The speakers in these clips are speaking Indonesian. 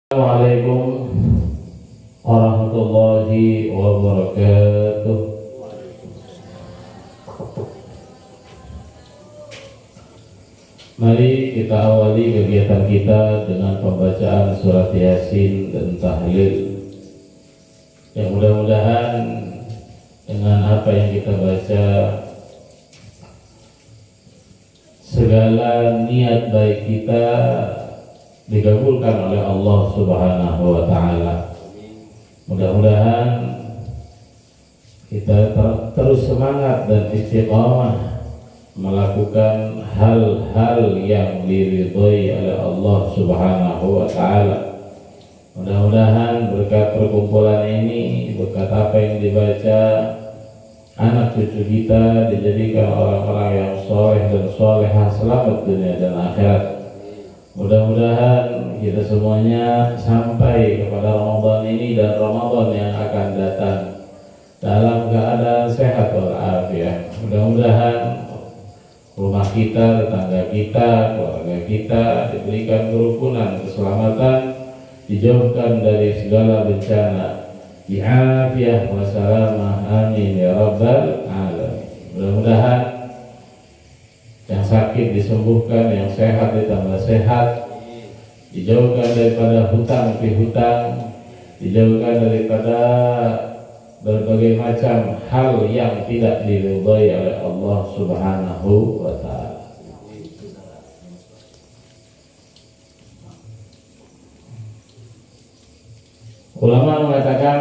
Assalamualaikum warahmatullahi wabarakatuh. Mari kita awali kegiatan kita dengan pembacaan surat Yasin dan tahlil. Yang mudah-mudahan dengan apa yang kita baca, segala niat baik kita dikabulkan oleh Allah Subhanahu wa Ta'ala. Mudah-mudahan kita terus semangat dan istiqamah melakukan hal-hal yang diridhoi oleh Allah Subhanahu wa Ta'ala. Mudah-mudahan berkat perkumpulan ini, berkat apa yang dibaca, anak cucu kita dijadikan orang-orang yang soleh dan solehah selamat dunia dan akhirat. Mudah-mudahan kita semuanya sampai kepada Ramadan ini dan Ramadan yang akan datang dalam keadaan sehat walafiat. Mudah-mudahan rumah kita, tetangga kita, keluarga kita diberikan kerukunan, keselamatan, dijauhkan dari segala bencana, bi'afiyah wa salamah, amin ya rabbal alamin. Mudah-mudahan yang sakit disembuhkan, yang sehat ditambah sehat, dijauhkan daripada hutang pihutang, dijauhkan daripada berbagai macam hal yang tidak diridhai oleh Allah Subhanahu wa Ta'ala. Ulama mengatakan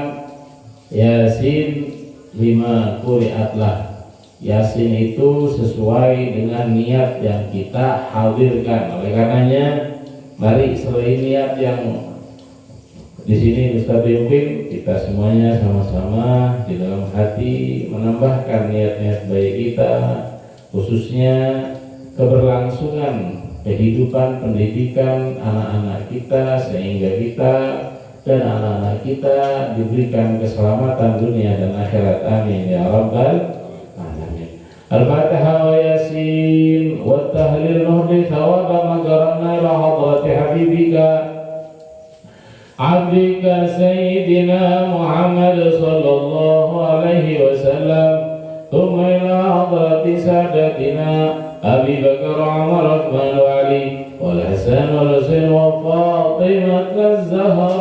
Yasin 5 quri'atlah. Yasin itu sesuai dengan niat yang kita hadirkan. Oleh karenanya, mari selain niat yang di sini Ustaz pimpin, kita semuanya sama-sama di dalam hati menambahkan niat-niat baik kita, khususnya keberlangsungan kehidupan pendidikan anak-anak kita, sehingga kita dan anak-anak kita diberikan keselamatan dunia dan akhirat. Amin ya rabbal. Al-Fatihah wa Yasin wa tahlil nuhdi thawaba magarana ila hadrati habibika abdika sayyidina Muhammad sallallahu alaihi wasallam thumma ila hadrati sadatina Abi Bakar, Umar, Uthman wa Ali wal Hasan wal Husain wa Fatimah az-Zahra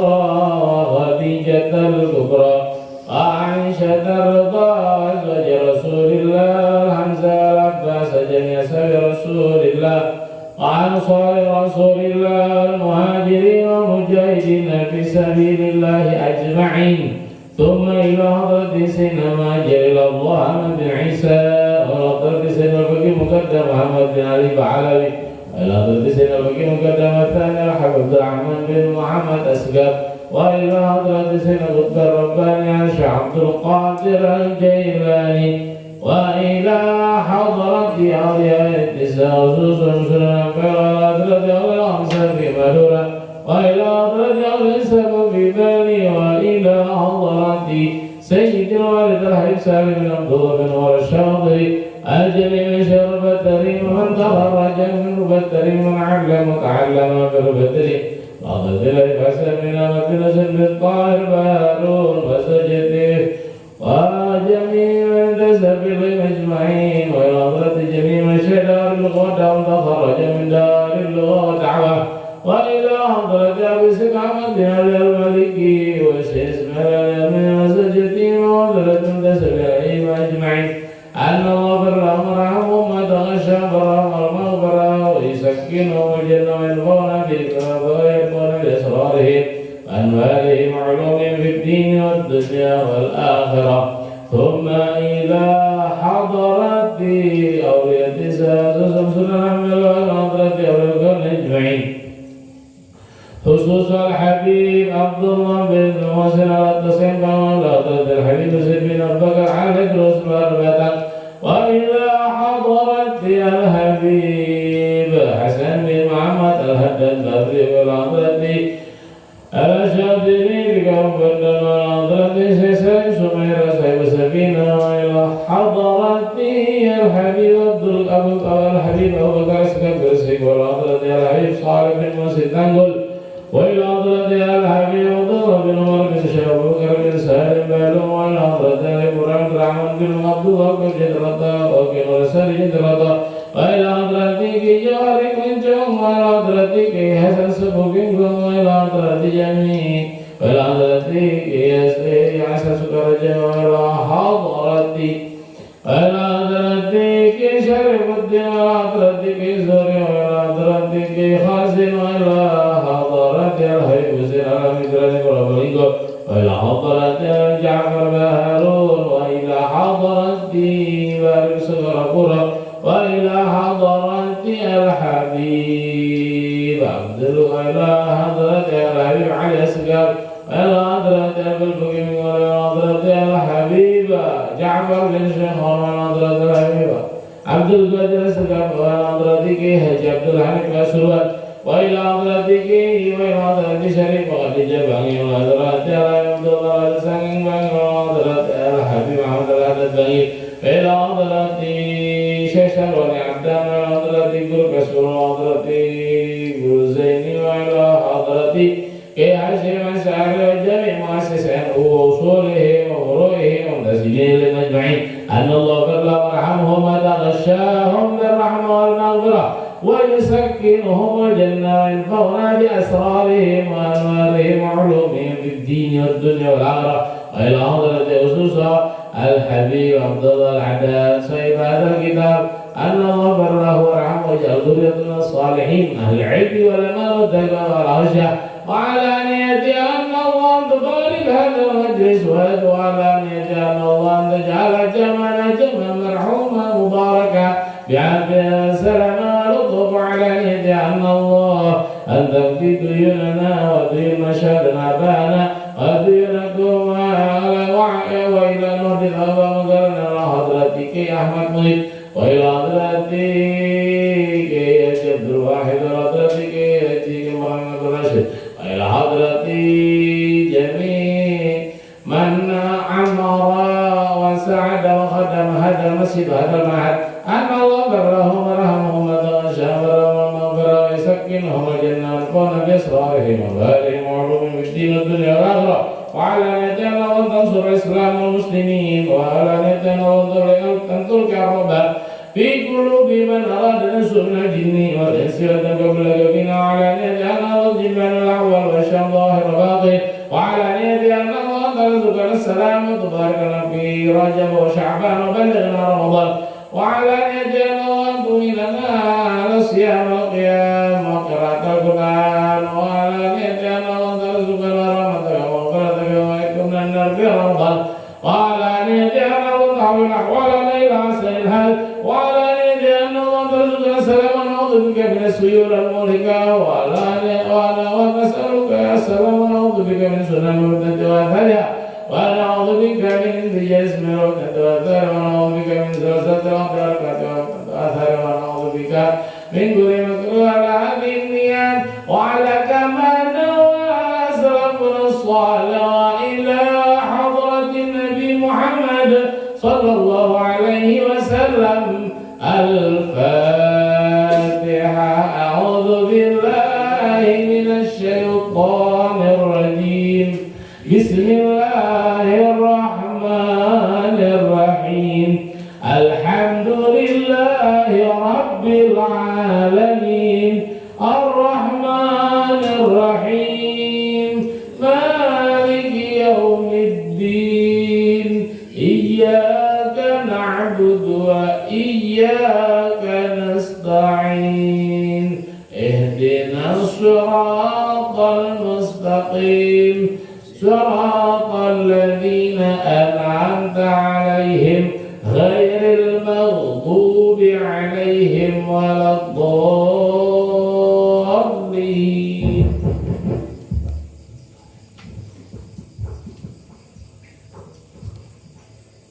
wa Khadijah al-Kubra Aisyah ar-Ridha azwaj Rasulillah Al-Abbas jami'a sahabi Rasulillah wa ansari Rasulillah al-muhajirin wa mujahidin fi sabilillah ajma'in thumma ila hadrati sayyidina Majid Allah bin Isa wa hadrati sayyidina Al-Faqih Muqaddam Muhammad bin Ali Ba'alawi wa hadrati sayyidina Al-Faqih Muqaddam Al-Thani Al-Habib Abdurrahman bin Muhammad Asgab وإلى حضرة سيدنا القطب الرباني الشيخ عبد القادر الجيلاني وإلى حضرة أولياء التسع خصوصا سنن فرات رضي الله عنهم في مدورة وإلى حضرة أولياء السبب في بالي وإلى حضرة سيد الوالد الحبيب سالم بن عبد الله بن عمر الشاطري الجليل شرف التريم من تخرج من التريم من علم وتعلم في التريم وقد الحسن من مكنس بالطاهر بارون وسجده وجميع من تسب بهم اجمعين وإرادة جميع من شدار اللغة وتخرج من دار اللغة ودعوة وإلى حضرة أبي سكامة بن المالكي وسيسمى من وسجده وولدت من تسب بهم اجمعين أن الله برهم رحمهم وتغشى برهم المغفرة ويسكنهم الجنة ويلقون ويلقون بأسرارهم وأنوارهم وعلومهم في الدين والدنيا والآخرة ثم إلى حضرة أولياء سنن الحمد لله وحضرة أولياء الكون أجمعين خصوص الحبيب عبد الله بن محسن على التصميم وعلى حضرة الحبيب سيد بن أبي بكر على رسول الله وإلى حضرة الحبيب حسن بن محمد الهدد البدري والحضرة الشاذلي بكم بدل والحضرة سيسر سمير صاحب سفينة وإلى حضرة الحبيب الحبيب أبو بكر الصديق والحضرة الحبيب صالح بن مسعود نقول وإلى حضرة الحبيب عبد الله بن عمر بن شيخ أبو بكر بن سالم بن وإلى حضرة إبراهيم بن عمرو بن عبد الله بن جدرة وكن رسول جدرة وإلى حضرتك جوارك من جم وإلى حضرتك حسن سبوك وإلى حضرة جميع وإلى حضرتك يسير حسن سكر وإلى حضرتك وإلى حضرتك شرف الدين وإلى حضرتك زوري وإلى حضرتك خازن وإلى حضرة الحبيب سير على مدرسة وربليكو وإلى حضرة جعفر بن هارون وإلى حضرة بارك سكر قرى وإلى حضرة الحبيب عبد وإلى حضرة الحبيب علي السكر وإلى حضرة البلبكي وإلى حضرة الحبيب جعفر بن شيخان وإلى حضرة الحبيب عبد القادر السكر وإلى حضرتك حج عبد الحميد مسرور وإلى حضرتك وإلى حضرة شريف وخديجة بن وإلى حضرة عبد الله السكن وإلى حضرة الحبيب محمد الحدث بن وإلى حضرة شيشان ولعبدان وإلى حضرة قرب رسول وحضرة جوزين وإلى حضرة كهاشم شاعر وجميع مؤسسين وأصولهم وفروعهم ومنتسبين للمجمعين أن الله غفر لهم وارحمهم وتغشاهم بالرحمة والمغفرة ويسكنهم الجنة وينفعنا بأسرارهم وأنوارهم وعلومهم في الدين والدنيا والآخرة وإلى حضرة خصوصا الحبيب عبد الله العداد صاحب هذا الكتاب أن الله غفر له وارحمه واجعل ذريتنا الصالحين أهل العلم والأمان والتقوى والخشية وعلى أن يجعل الله أن تبارك هذا المجلس وعلى أن يجعل الله أن تجعل جمعنا جمعا مرحوما مباركا بعافية سلامة لطف على أن يجعل الله أن تغفي ديوننا وديون مشاهدنا أبانا وديونكم وإلى نهد الأبا مقرنا إلى حضرتك يا أحمد مهيب وإلى حضرتك يا شبد الواحد وحضرتك يا محمد الرشيد وإلى حضرة جميع من عمر وسعد وخدم هذا المسجد وهذا المعهد أن الله برهم ورحمهم وتغشاهم والمغفرة ويسكنهم الجنة ويكون بأسرارهم وبالهم وعلومهم في الدين والدنيا والآخرة وعلى نيتنا وأن تنصر الإسلام والمسلمين وعلى نيتنا وأن تنصر الرب في قلوب من أراد نسوء من الجن والإنس والتقبل فينا وعلى نيتنا والجبال الأول والشام ظاهر باقي وعلى نيتنا الله ترزقنا السلام وتباركنا في رجب وشعبان وبلغنا رمضان وعلى نيتنا وأن تميلنا على الصيام والقيام وقراءة القرآن وعلى نيتنا وأن ترزقنا رحمتك ومغفرتك ويكون النار في رمضان وعلى نيتنا وأن تحول أحوالنا إلى أحسن الحال وعلى نيتنا وأن ترزقنا السلام ونعوذ بك من السيول المهلكة وأنا نسألك السلام ونعوذ بك من سنن المردة وأثرها ونعوذ بك من انتجاز من المردة وأثرها ونعوذ بك من زلزلة وأثرها ونعوذ بك من كل مكروه على هذه النيات وعلى كما نوى سلفنا الصالح إلى حضرة النبي محمد صلى الله عليه وسلم الفاتحة. أعوذ بالله من الشيطان الرجيم. بسم الله الرحمن الرحيم. الحمد لله رب العالمين الرحمن الرحيم مالك يوم الدين إياك نعبد وإياك نستعين اهدنا الصراط المستقيم صراط الذين أنعمت عليهم غير المغضوب عليهم ولا الضالين.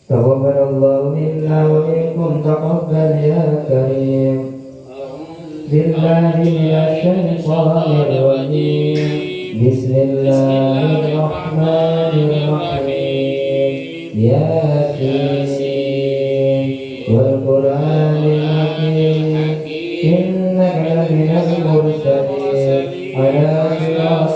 تقبل الله منا ومنكم تقبل يا كريم. بالله من الشيطان الرجيم. بسم الله الرحمن الرحيم. ياسين والقرآن الحكيم إنك لمن المرسلين على صراط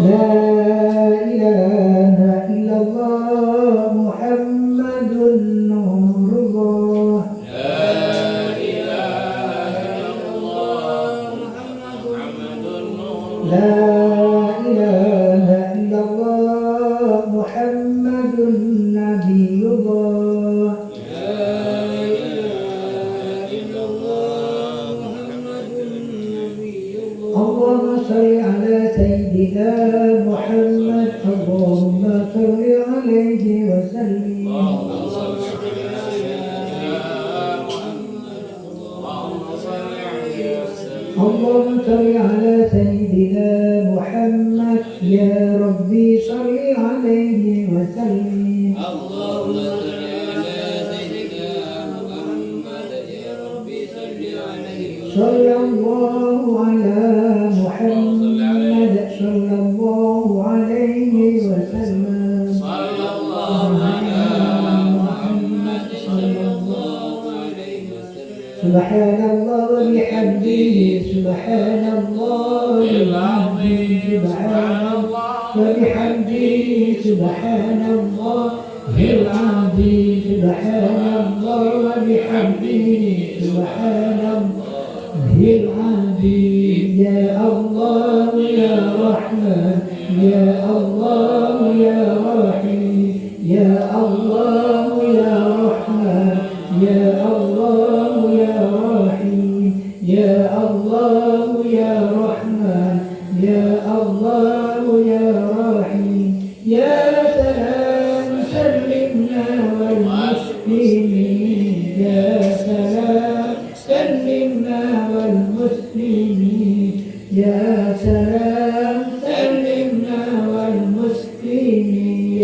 لا إله إلا الله محمد نور الله لا إله إلا الله محمد نبي الله اللهم صل على سيدنا محمد اللهم صل عليه وسلم اللهم صل على سيدنا محمد يا ربي صل عليه وسلم صلى الله على محمد صلى الله عليه وسلم صلى الله على محمد صلى الله عليه وسلم سبحان الله وبحمده سبحان الله العظيم سبحان الله وبحمده سبحان الله العظيم سبحان الله وبحمده سبحان الله العظيم يا الله يا رحمن يا الله يا رحيم يا الله يا رحمن يا الله يا رحيم يا الله يا رحمن يا الله يا رحيم يا سلام سلمنا والمسلمين يا سلام سلمنا والمسلمين يا سلام سلمنا والمسلمين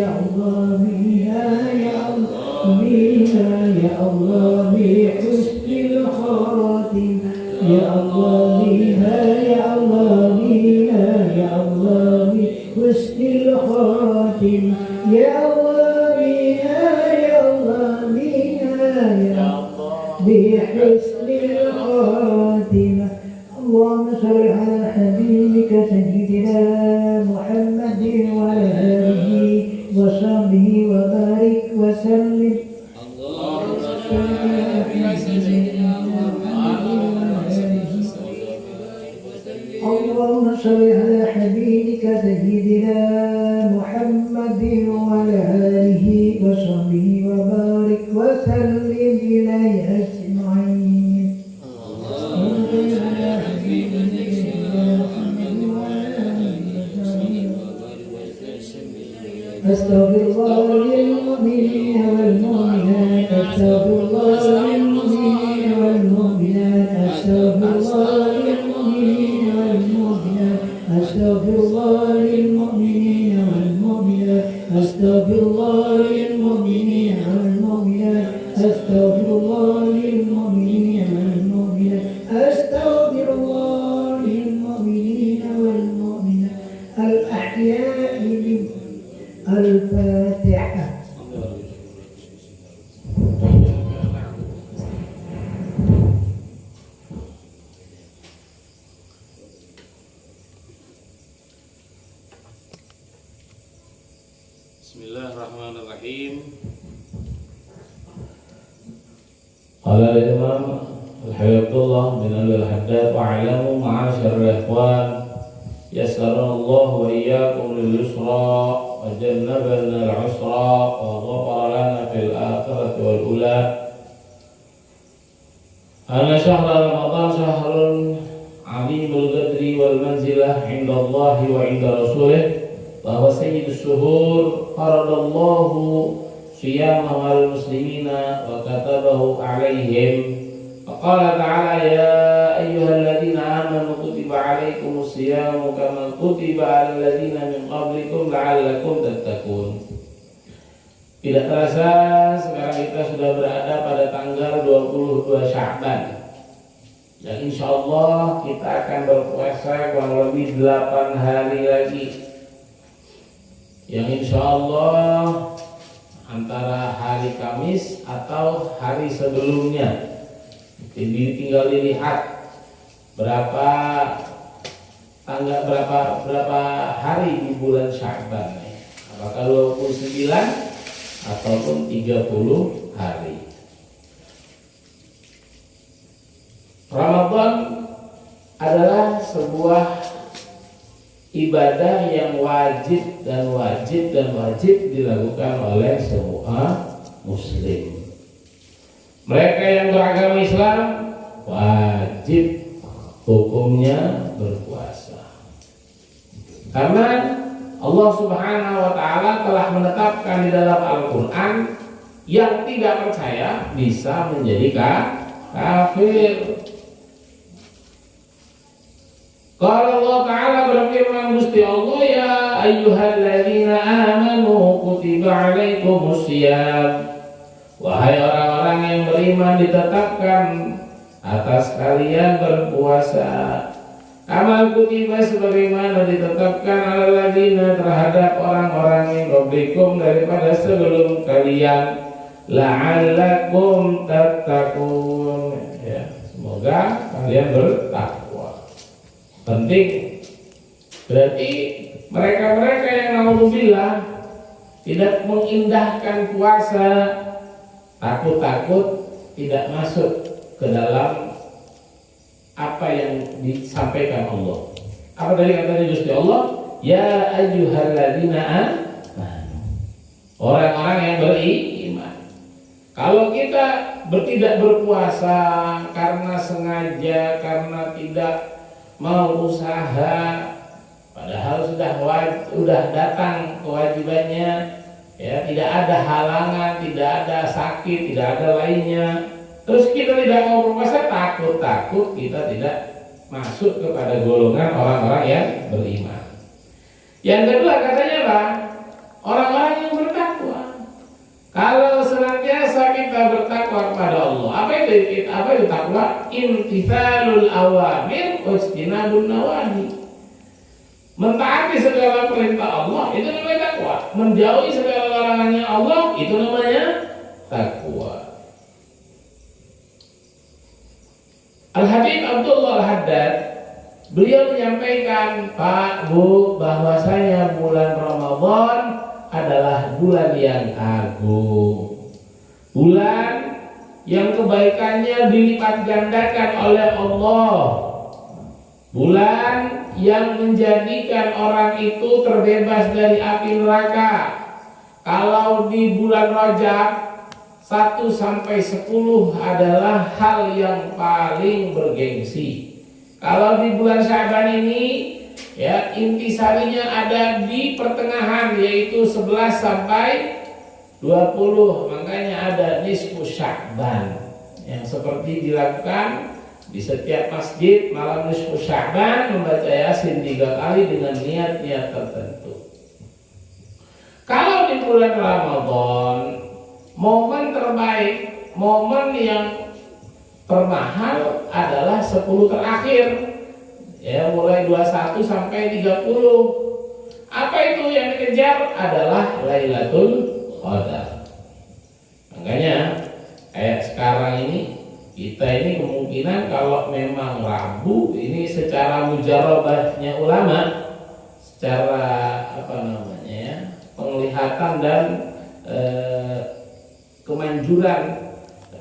يا الله بنا يا الله بنا يا الله بحسن الخاتمة يا الله بنا يا الله بنا يا الله بحسن الخاتمة يا الله بنا يا الله بنا يا الله بحسن الخاتمة اللهم صل على حبيبك سيدنا محمد وعلى آله وصحبه وبارك وسلم اللهم صل على سيدنا محمد اللهم صل على حبيبك سيدنا محمد وعلى آله وصحبه وبارك وسلم إليه أجمعين أستغفر الله للمؤمنين والمؤمنات أستغفر الله للمؤمنين والمؤمنات أستغفر الله للمؤمنين والمؤمنات أستغفر الله للمؤمنين والمؤمنات أستغفر الله للمؤمنين والمؤمنات أستغفر الله للمؤمنين والمؤمنات أستغفر الله للمؤمنين والمؤمنات الأحياء منهم الفاتحة Bismillahirrahmanirrahim. Qala al-Imam Al-Hayyatullah bin Al-Haddad wa'alamu ma'asyarul ikhwan yassarana Allah wa iyyakum lil-yusra وجنبنا العسرى وغفر لنا في الآخرة والأولى أن شهر رمضان شهر عظيم القدر والمنزلة عند الله وعند رسوله وهو سيد الشهور فرض الله صيامه على المسلمين وكتبه عليهم فقال تعالى يا أيها الذين آمنوا كتب عليكم الصيام كما كتب على الذين من قبلكم لعلكم تتقون. Tidak terasa sekarang kita sudah berada pada tanggal 22 Sya'ban dan insya Allah kita akan berpuasa kurang lebih 8 hari lagi yang insya Allah antara hari Kamis atau hari sebelumnya. Jadi tinggal dilihat berapa tanggal berapa hari di bulan Sya'ban? Apakah 29 ataupun 30 hari? Ramadan adalah sebuah ibadah yang wajib dilakukan oleh semua muslim. Mereka yang beragama Islam wajib hukumnya berpuasa. Karena Allah Subhanahu wa taala telah menetapkan di dalam Al-Qur'an yang tidak percaya bisa menjadi kafir. Kalau Allah Ta'ala berfirman, Gusti Allah, ya ayyuhalladzina amanu kutiba alaikumusiyam. Wahai orang-orang yang beriman, ditetapkan atas kalian berpuasa. Kama kutiba, sebagaimana ditetapkan alalladzina terhadap orang-orang yang qablikum daripada sebelum kalian, la'allakum tattaqun. Ya, semoga kalian bertakwa. Penting. Berarti mereka-mereka yang naudzubillah tidak mengindahkan puasa, takut-takut tidak masuk ke dalam apa yang disampaikan Allah. Apa tadi katanya Gusti Allah? Ya ayyuhalladzina amanu. Orang-orang yang beriman. Kalau kita tidak berpuasa karena sengaja, karena tidak mau usaha, padahal sudah datang kewajibannya, ya, tidak ada halangan, tidak ada sakit, tidak ada lainnya, terus kita tidak mau berpuasa, takut kita tidak masuk kepada golongan orang-orang yang beriman. Yang kedua katanya lah, orang-orang yang bertakwa. Kalau senantiasa kita bertakwa kepada Allah, apa itu takwa? Imtithalul awamir wajtinabun nawahi. Mentaati segala perintah Allah itu namanya takwa. Menjauhi segala larangannya Allah itu namanya takwa. Al-Habib Abdullah Al-Haddad, beliau menyampaikan, Pak, Bu, bahwasanya bulan Ramadan adalah bulan yang agung, bulan yang kebaikannya dilipat gandakan oleh Allah, bulan yang menjadikan orang itu terbebas dari api neraka. Kalau di bulan Rajab 1 sampai 10 adalah hal yang paling bergengsi. Kalau di bulan Sya'ban ini, ya, intisarinya ada di pertengahan, yaitu 11 sampai 20. Makanya ada nisfu Sya'ban yang seperti dilakukan di setiap masjid malam nisfu Sya'ban, membaca Yasin 3 kali dengan niat-niat tertentu. Kalau di bulan Ramadan, momen terbaik, momen yang termahal adalah 10 terakhir, ya, mulai 21 sampai 30. Apa itu yang dikejar? Adalah Lailatul Qadar. Makanya kayak sekarang ini, kita ini kemungkinan kalau memang Rabu ini secara mujarabahnya ulama, secara penglihatan dan kemanjuran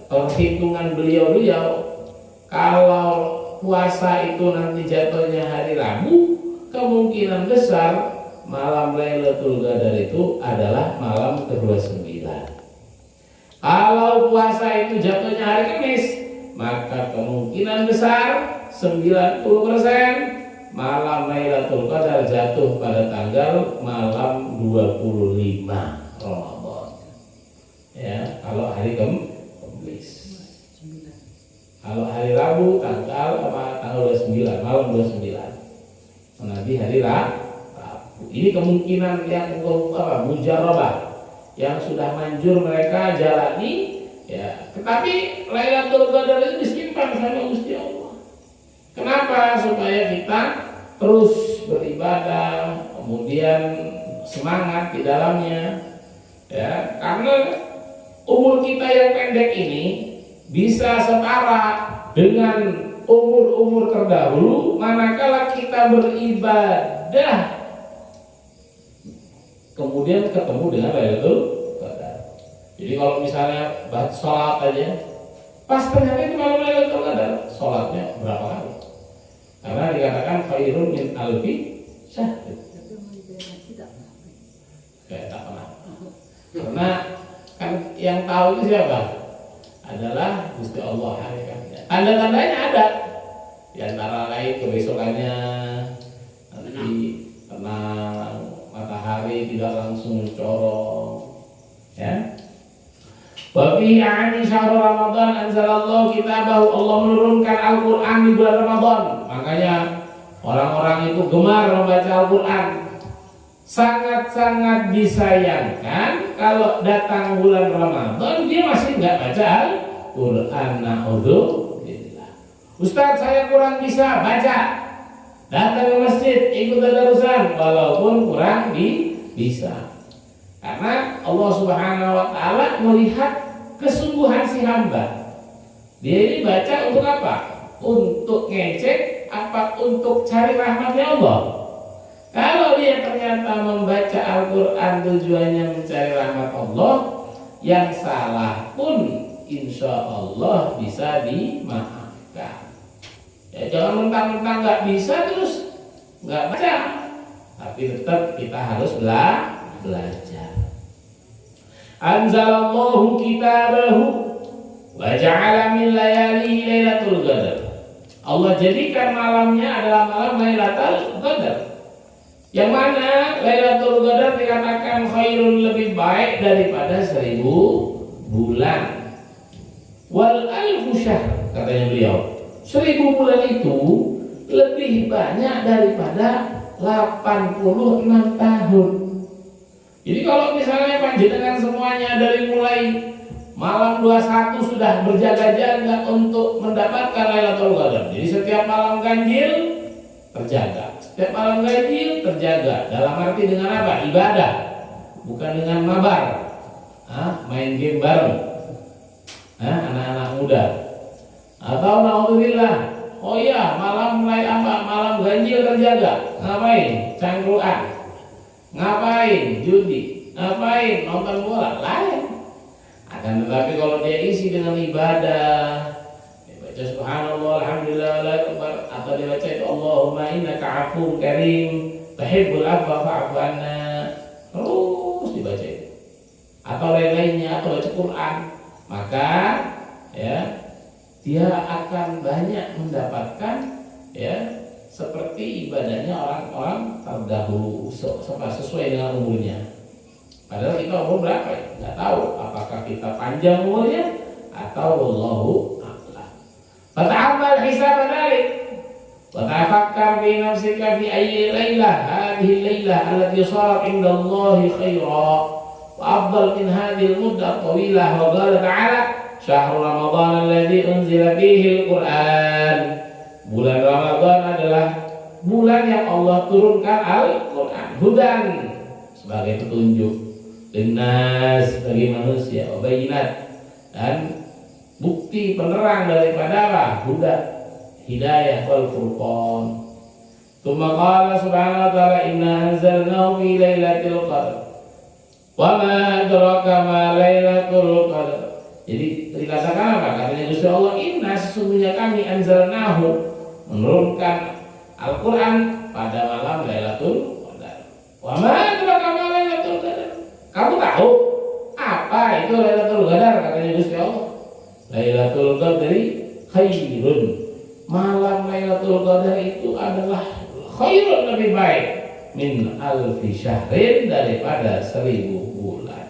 perhitungan beliau-beliau, kalau puasa itu nanti jatuhnya hari Rabu, kemungkinan besar malam Lailatul Qadar itu adalah malam ke-29. Kalau puasa itu jatuhnya hari Kamis, maka kemungkinan besar 90% malam Lailatul Qadar jatuh pada tanggal malam 25 Ramadan. Ya, kalau hari Kamis. Kalau hari Rabu tanggal 29, malam 29. Nanti hari Rabu. Ini kemungkinan yang mujarabah yang sudah manjur mereka jalani, ya. Tetapi Lailatul Qadar itu disimpan sama Gusti Allah. Kenapa? Supaya kita terus beribadah, kemudian semangat di dalamnya, ya. Karena umur kita yang pendek ini bisa setara dengan umur-umur terdahulu manakala kita beribadah kemudian ketemu dengan Lailatul Qadar. Jadi kalau misalnya baca sholat aja, pas ternyata itu malam Lailatul Qadar, sholatnya berapa kali? Karena dikatakan khairun min alfi syahr. Kayak tak pernah. Karena kan yang tahu itu siapa? Adalah Gusti Allah hakikatnya. Tanda-tandanya ada. Di antara lain kebesokannya nanti tenang, matahari tidak langsung mencorong, ya. Wa fi ani syahr Ramadan anzalallahu kitabahu, Allah menurunkan Al-Qur'an di bulan Ramadan. Makanya orang-orang itu gemar membaca Al-Qur'an. Sangat-sangat disayangkan kalau datang bulan Ramadan dia masih nggak baca Al-Qur'an. Na'udzubillah. Ustaz, saya kurang bisa baca. Datang ke masjid ikut tadarusan walaupun kurang bisa. Karena Allah Subhanahu wa taala melihat kesungguhan si hamba. Dia ini baca untuk apa? Untuk ngecek apa untuk cari rahmatnya Allah. Kalau dia ternyata membaca Al-Quran tujuannya mencari rahmat Allah, yang salah pun insya Allah bisa dimaafkan. Ya, jangan mentang-mentang nggak bisa terus nggak baca, tapi tetap kita harus belajar. Anzalallahu kitabahu wa ja'ala min layali lailatul qadar. Allah jadikan malamnya adalah malam Lailatul Qadar. Yang mana Lailatul Qadar dikatakan khairun, lebih baik daripada 1000 bulan. Wal alfu syahr, katanya beliau. 1000 bulan itu lebih banyak daripada 86 tahun. Jadi kalau misalnya panjenengan semuanya dari mulai malam 21 sudah berjaga-jaga untuk mendapatkan Lailatul Qadar. Jadi setiap malam ganjil terjaga. Setiap malam ganjil terjaga. Dalam arti dengan apa? Ibadah. Bukan dengan mabar. Main game bareng. Anak-anak muda. Atau naudzubillah. Oh iya, malam mulai apa? Malam ganjil terjaga. Ngapain? Cangkruan. Ngapain? Judi. Ngapain? Nonton bola. Lain. Akan tetapi kalau dia isi dengan ibadah, dia baca subhanallah, alhamdulillah, atau dia baca itu Allahumma innaka afuwwun karim, tuhibbul afwa fa'fu anna, terus dibaca itu. Atau lain-lainnya, atau baca Quran, maka ya dia akan banyak mendapatkan ya seperti ibadahnya orang-orang terdahulu sesuai dengan umurnya. Padahal kita umur berapa ya? Nggak tahu. Apakah kita panjang umurnya atau wallahu a'lam. Fata'ammal hisab dzalik wa tafakkar fi nafsika fi ayyi lailah hadhihi lailah allati sarat inda Allah khaira wa afdal min hadhihi al-muddah tawilah. Wa qala ta'ala syahrul ramadan alladhi unzila fihi al-Qur'an. Bulan Ramadan adalah bulan yang Allah turunkan Al-Qur'an. Hudan sebagai petunjuk, linnas bagi manusia, wabayinat dan bukti penerang daripada apa? Huda, hidayah wal furqan. Tsumma qala subhanahu wa ta'ala inna anzalnahu fi lailatul qadar. Wa ma adraka ma lailatul qadar. Jadi dikatakan apa? Katanya Gusti Allah, inna sesungguhnya kami anzalnahu menurunkan Al-Qur'an pada malam Lailatul Qadar. Wa ma adraka ma lailatul qadar. Kamu tahu apa itu Lailatul Qadar? Katanya Gusti Allah. Lailatul Qadri khairun. Malam Lailatul Qadar itu adalah khairun, lebih baik min alfi syahrin, daripada 1000 bulan.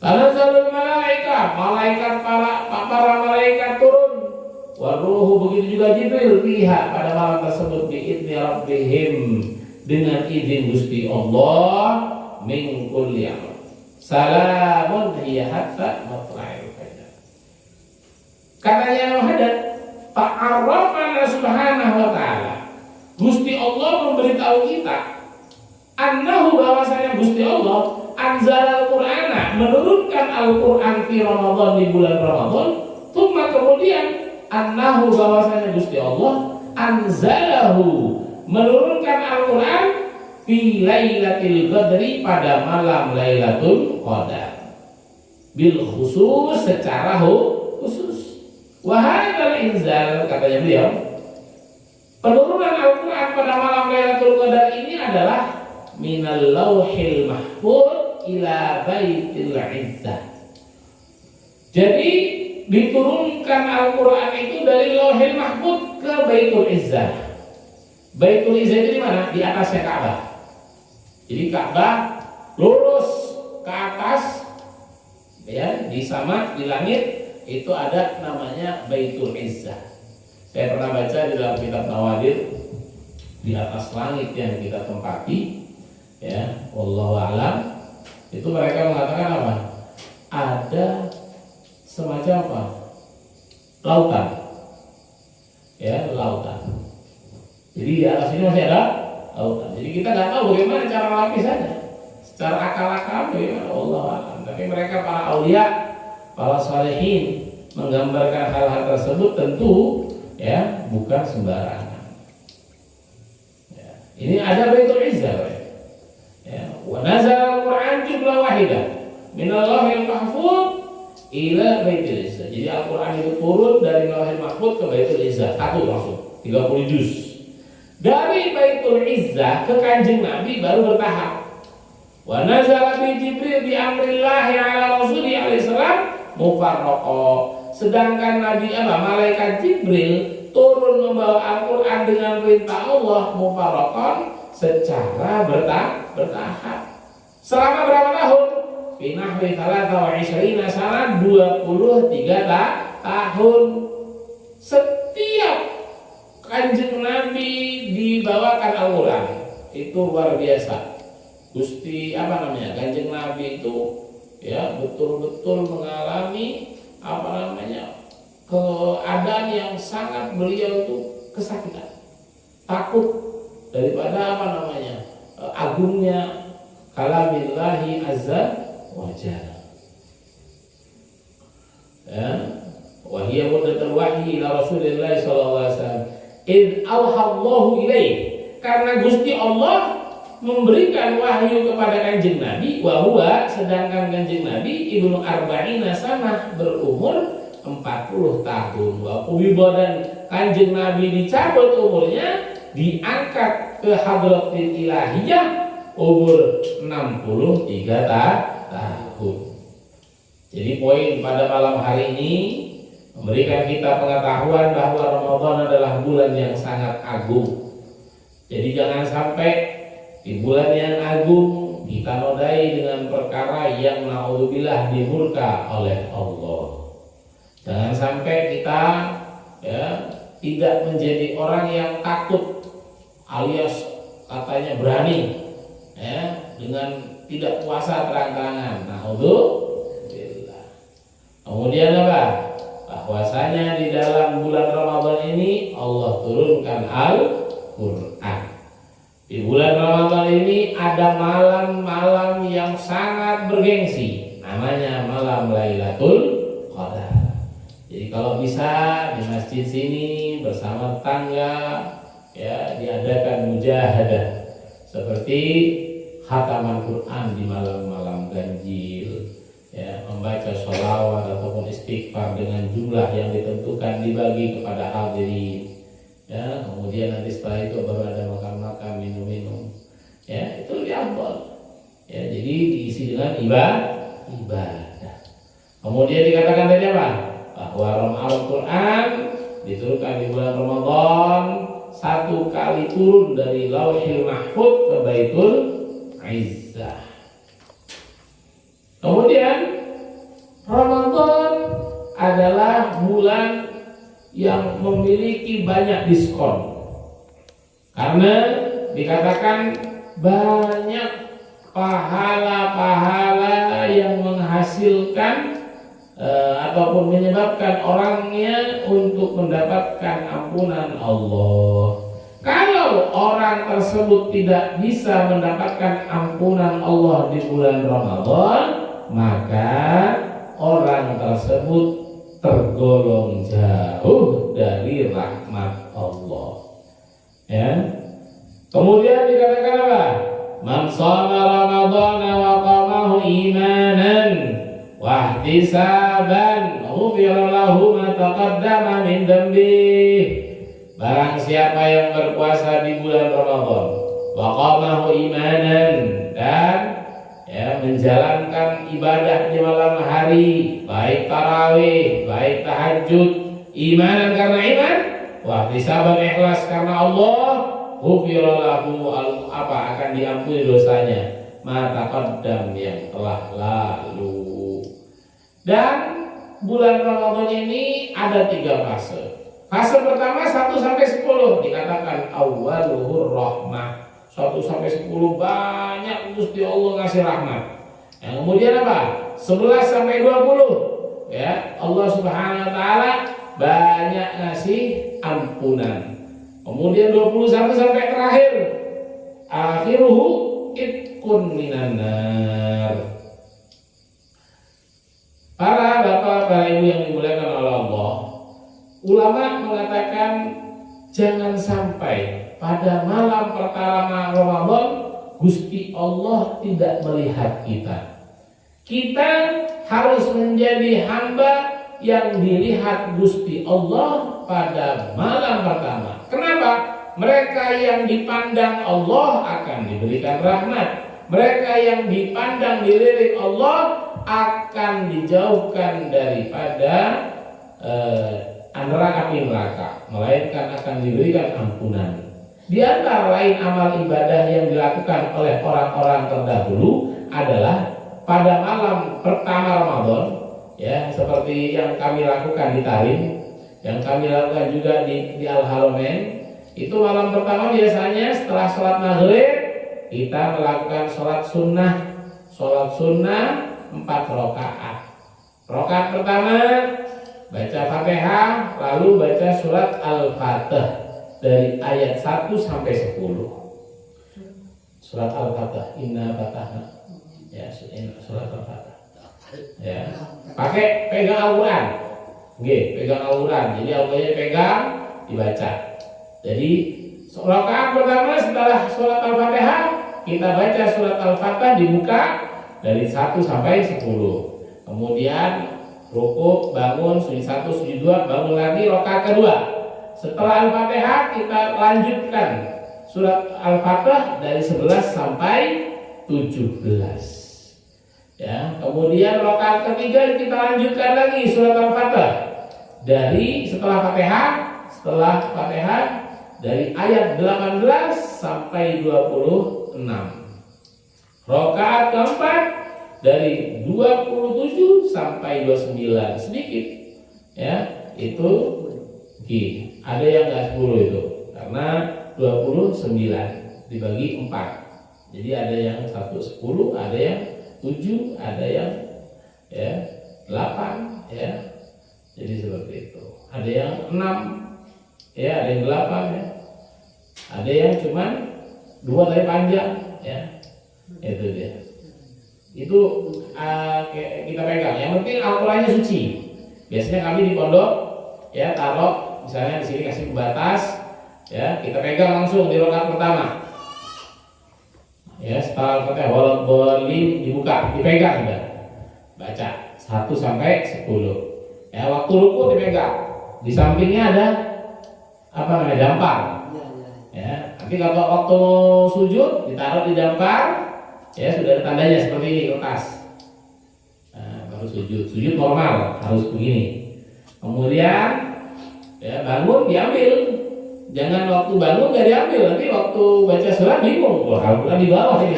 Tanazzalul malaikat para malaikat turun. Waruhu, begitu juga Jibril, fiha pada malam tersebut biidzni rabbihim, dengan izin Gusti Allah, min kulli amr. Salamun hiya hatta matla'il fajr. Katanya Muhammad, fa'arrafana subhanahu wa ta'ala, Gusti Allah memberitahu kita, annahu, bahwasanya Gusti Allah anzalal Qur'ana, menurunkan Al-Qur'an fi Ramadan, di bulan Ramadan, tsumma kemudian annahu bahwasanya Gusti Allah anzalahu menurunkan Al-Qur'an fi lailatul qadri pada malam Lailatul Qadar bil khusus secara khusus. Wa hadzal inzal katanya beliau, penurunan Al-Qur'an pada malam Lailatul Qadar ini adalah minal lauhil mahfuz ila baitil izzah. Jadi diturunkan Al-Qur'an itu dari lauhil mahfuz ke Baitul Izzah. Baitul Izzah itu di mana? Di atasnya Ka'bah. Jadi Ka'bah lurus ke atas, ya, di sama di langit itu ada namanya Baitul Izzah. Saya pernah baca di dalam kitab Nawadir, di atas langit yang kita tempati, ya, wallahu a'lam, itu mereka mengatakan apa? Ada semacam apa? Lautan, ya, lautan. Jadi di atas ini masih ada lautan. Jadi kita nggak tahu bagaimana cara lapisannya. Secara akal-akal bagaimana? Allah alam. Tapi mereka para aulia, para salihin menggambarkan hal-hal tersebut tentu, ya, bukan sembarangan. Ya, ini ada Baitul Izzah, ya. Wa nazala al-Qur'an jumlah wahidah minal lauhil mahfuz ila Baitul Izzah. Jadi Al-Qur'an itu turun dari lauhil mahfuz ke Baitul Izzah, satu langsung 30 juz. Dari Baitul Izzah ke Kanjeng Nabi baru bertahap. Wa nazala bi Jibril bi amrillahi ala Rasulih alaihi salam mufarraqo. Sedangkan Nabi malaikat Jibril turun membawa Al-Qur'an dengan perintah Allah mufarraqan secara bertahap. Selama berapa tahun? Fi nahwi 23 sana, 23 tahun. Setiap Kanjeng Nabi dibawakan Al-Qur'an. Itu luar biasa. Gusti Kanjeng Nabi itu, ya, betul-betul mengalami keadaan yang sangat beliau itu kesakitan, takut daripada agungnya kalamillahi azza wa jalla. Ya, wa hiya muddatul wahyi ila Rasulillah sallallahu alaihi wasallam id auhallahu ilaih, karena Gusti Allah memberikan wahyu kepada Kanjeng Nabi, wa huwa, sedangkan Kanjeng Nabi ibnu arba'ina sanah, berumur 40 tahun. Wa ubiba, dan Kanjeng Nabi dicabut umurnya, diangkat ke hadratil ilahiyah umur 63 tahun. Jadi poin pada malam hari ini memberikan kita pengetahuan bahwa Ramadan adalah bulan yang sangat agung. Jadi jangan sampai di bulan yang agung kita nodai dengan perkara yang naudzubillah dimurka oleh Allah. Jangan sampai kita, ya, tidak menjadi orang yang takut alias katanya berani, ya, dengan tidak puasa terang-terangan. Naudzubillah. Kemudian apa? Bahwasanya di dalam bulan Ramadan ini Allah turunkan Al-Qur'an. Di bulan Ramadan ini ada malam-malam yang sangat bergengsi, namanya malam Lailatul Qadar. Jadi kalau bisa di masjid sini bersama tetangga, ya, diadakan mujahadah seperti khataman Quran di malam-malam ganjil, ya, membaca sholawat ataupun istighfar dengan jumlah yang ditentukan dibagi kepada hadirin. Ya, kemudian nanti setelah itu baru ada makan-makan, minum-minum. Ya, itu lebih afdal. Ya, jadi diisi dengan ibadah. Kemudian dikatakan tadi apa? Bahwa Al-Qur'an diturunkan di bulan Ramadan, satu kali turun dari Lauhil Mahfuz ke Baitul Izzah. Kemudian Ramadan adalah bulan yang memiliki banyak diskon, karena dikatakan banyak pahala-pahala yang menghasilkan ataupun menyebabkan orangnya untuk mendapatkan ampunan Allah. Kalau orang tersebut tidak bisa mendapatkan ampunan Allah di bulan Ramadan, maka orang tersebut tergolong jauh dari rahmat Allah. Ya. Kemudian dikatakan apa? Man shoma Ramadhana wa qamahu imanan wa ihtisaban ghufira lahu ma taqaddama min dhanbi. Barang siapa yang berpuasa di bulan Ramadan wa qamahu imanan dan menjalankan ibadah di malam hari, baik tarawih, baik tahajud, imanan karena iman, wa ihtisaban ikhlas karena Allah, ghufira lahu akan diampuni dosanya ma taqaddam yang telah lalu. Dan bulan Ramadan ini ada 3 fase. Fase pertama 1 sampai 10 dikatakan awwaluhur rahmah. 1 sampai 10 banyak Gusti Allah ngasih rahmat. Yang kemudian apa? 11 sampai 20 ya, Allah Subhanahu wa taala banyak ngasih ampunan. Kemudian 21 sampai terakhir akhiruhu itqun minan nar. Para bapak, para ibu yang dimuliakan oleh Allah, ulama mengatakan jangan sampai pada malam pertama Ramadan Gusti Allah tidak melihat kita. Kita harus menjadi hamba yang dilihat Gusti Allah pada malam pertama. Kenapa? Mereka yang dipandang Allah akan diberikan rahmat. Mereka yang dipandang dilirik Allah akan dijauhkan daripada neraka, melainkan akan diberikan ampunan. Di antara lain amal ibadah yang dilakukan oleh orang-orang terdahulu adalah pada malam pertama Ramadan, ya, seperti yang kami lakukan di Tarim, yang kami lakukan juga di Al-Haramain. Itu malam pertama biasanya setelah sholat maghrib kita melakukan sholat sunnah 4 rakaat. Rakaat pertama baca Fatihah, lalu baca surat Al-Fatih dari ayat 1 sampai 10. Surat Al-Fatih, inna fatahna. Ya, surat Al-Fatih. Ya. Pakai pegang Al-Qur'an. Nggih, pegang Al-Qur'an. Jadi Al-Qur'annya pegang, dibaca. Jadi rakaat pertama setelah surat Al-Fatihah kita baca surat Al-Fatih dibuka dari 1 sampai 10. Kemudian rukuk, bangun, sujud 1, sujud 2, bangun lagi rakaat kedua. Setelah Al-Fatihah kita lanjutkan surat Al-Fatih dari 11 sampai 17. Ya, kemudian rakaat ketiga kita lanjutkan lagi surat Al-Fatih dari setelah Fatihah dari ayat 18 sampai 26. Rakaat keempat dari 27 sampai 29, sedikit ya, itu ada yang enggak 10 itu karena 29 dibagi 4. Jadi ada yang 10, ada yang 7, ada yang 8 ya. Jadi seperti itu. Ada yang 6 ya, ada yang 8 ya. Ada yang cuman 2 tali panjang ya. Itu dia. Itu kita pegang. Yang penting Al-Qur'annya suci. Biasanya kami di pondok ya taruh misalnya di sini kasih pembatas ya, kita pegang langsung di rakaat pertama. Ya, setelah Al-Fatihah waladhdallin dibuka, dipegang sudah. Baca 1 sampai 10. Ya, waktu ruku dipegang. Di sampingnya ada dampar. Ya, nanti kalau waktu sujud ditaruh di dampar. Ya, sudah ada tandanya seperti ini kertas. Nah, baru sujud normal harus begini. Kemudian ya bangun diambil. Jangan waktu bangun nggak diambil, nanti waktu baca surat bingung. Wah, Al-Qur'an di bawah ini.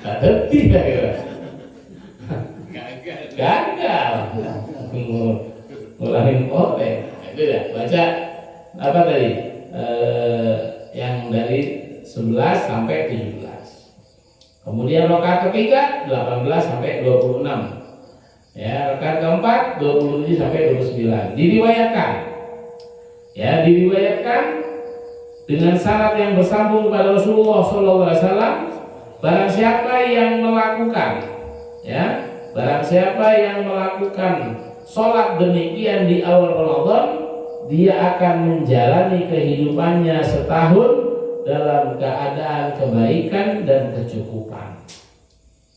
Nggak ngerti ya. Gagal. Ngulangin kotek. Itu ya. Baca apa tadi? Yang dari 11 sampai 17. Kemudian rakaat ketiga 18 sampai 26. Ya, rakaat keempat 27 sampai 29. Diriwayatkan dengan syarat yang bersambung kepada Rasulullah SAW. Barang siapa yang melakukan sholat demikian di awal Ramadan, dia akan menjalani kehidupannya setahun dalam keadaan kebaikan dan kecukupan.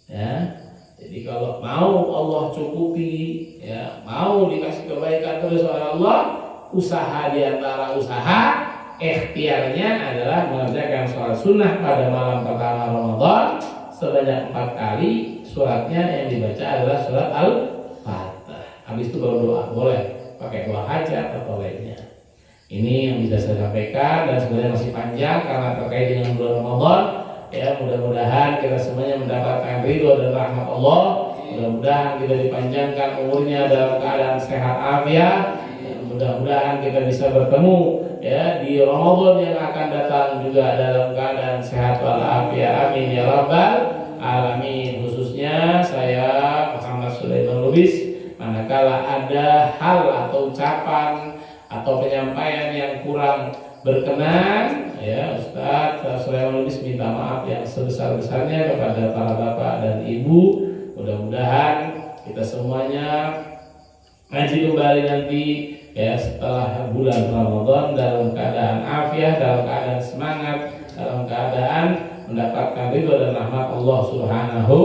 Ya, jadi kalau mau Allah cukupi, ya, mau dikasih kebaikan terus oleh Allah, usaha diantara usaha ikhtiarnya adalah mengerjakan sholat sunnah pada malam pertama Ramadan sebanyak 4 kali. Suratnya yang dibaca adalah surat Al-Fatihah. Habis itu baru doa, boleh pakai doa hajat atau lainnya. Ini yang bisa saya sampaikan dan sebenarnya masih panjang karena terkait dengan bulan Ramadan. Ya, mudah-mudahan kita semuanya mendapatkan ridho dan rahmat Allah. Mudah-mudahan kita dipanjangkan umurnya dalam keadaan sehat afiat. Mudah-mudahan kita bisa bertemu ya di Ramadan yang akan datang juga dalam keadaan sehat walafiat. Amin ya rabbal alamin. Khususnya saya Muhammad Sulaiman Lubis, manakala ada hal atau ucapan atau penyampaian yang kurang berkenan, ya Ustaz Sulaiman Lubis minta maaf yang sebesar-besarnya kepada para bapak dan ibu. Mudah-mudahan kita semuanya ngaji kembali nanti ya setelah bulan Ramadan dalam keadaan afiat, dalam keadaan semangat, dalam keadaan mendapatkan ridho dan rahmat Allah Subhanahu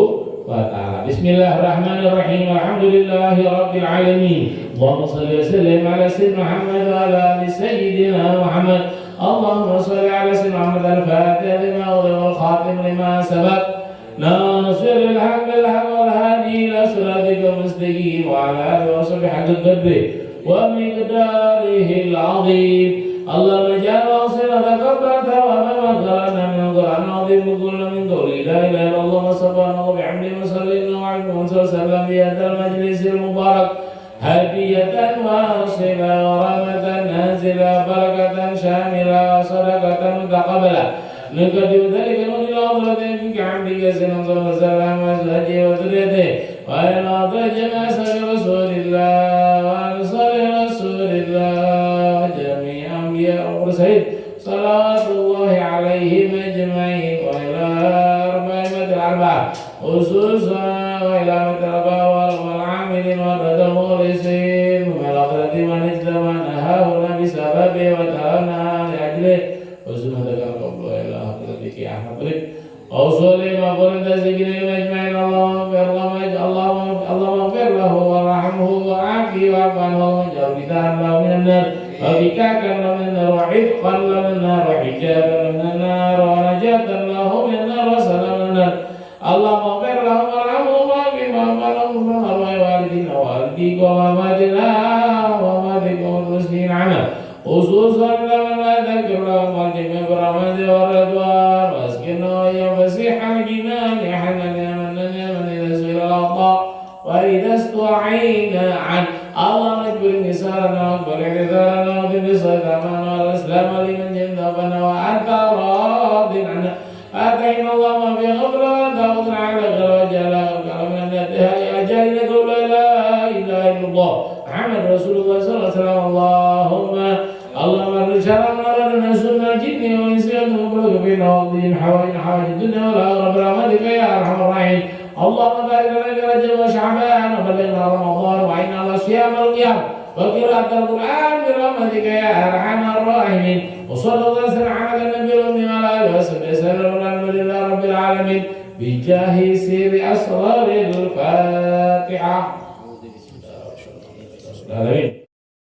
wa taala. Bismillahirrahmanirrahim. Alhamdulillahirabbil alamin. Allahumma shalli wa sallim ala sayyidina Muhammad wa ala ali sayyidina Muhammad. Allahumma shalli ala sayyidina Muhammad al-Fatih lima ughliqa wal khatim lima sabaq. ناصر الحق بالحق والهادي إلى صراطك المستقيم وعلى آله وصحبه حق قدره ومقداره العظيم. اللهم اجعل واصلنا تقبل ثواب ما قرانا من القرآن العظيم وقلنا من قوله لا إله إلا الله سبحانه وبحمده وصلينا وعليكم وسلم في هذا المجلس المبارك هدية واصلة ورحمة نازلة بركة شاملة وصدقة متقبلة نقدم ذلك من الأفضل منك عبدك سيدنا صلى الله عليه وسلم وأزواجه وذريته وإلى أفضل جميع أصحاب رسول الله وأنصار رسول الله وجميع أنبياء المرسلين صلوات الله عليهم أجمعين وإلى أئمة الأربعة خصوصا وإلى أئمة الأربعة والعاملين والهدى المخلصين ومن الأخرة من اجتمع هؤلاء بسببه وتعاونها لأجله وسنة أحمد بن أوصلي ما قلت سجن أجمعين. اللهم اغفر له وارحمه وعافه واعف عنه واجعل فتاحا له من النار وفكاكا له من النار وعتقا له من النار وحجابا له من النار ونجاة له من النار وسلاما من النار. اللهم اغفر له وارحمه وعافه واعف عنه وارحم والدينا ووالديك وماماتنا وماماتكم والمسلمين عنا خصوصا لمن لا ذكر لهم الجميع برحمته والرضوان واسكنه وإياه فسيح الجنان يا حنان يا منان يا من إذا سئل العطاء وإذا استعينا عنه. اللهم اجبر نساءنا واكبر اعتذارنا وذل صيامنا والإسلام لمن جندبنا وأنت راض عنا. آتينا اللهم في غفرة وأنت أغفر على غير وجل وكرمنا من أجلنا قول لا إله إلا الله محمد رسول الله صلى الله عليه وسلم. اللهم ارد شر ما أرادنا سنة الجن والإنس والمخلوق بين وقضين حوائج الدنيا والآخرة برحمتك يا أرحم الراحمين. اللهم بارك لنا في رجب وشعبان وبلغنا رمضان وعنا على صيام القيام وقراءة القرآن برحمتك يا أرحم الراحمين. وصلى الله وسلم على النبي الأمي وعلى آله وصحبه وسلم والحمد لله رب العالمين بجاه سر أسرار الفاتحة.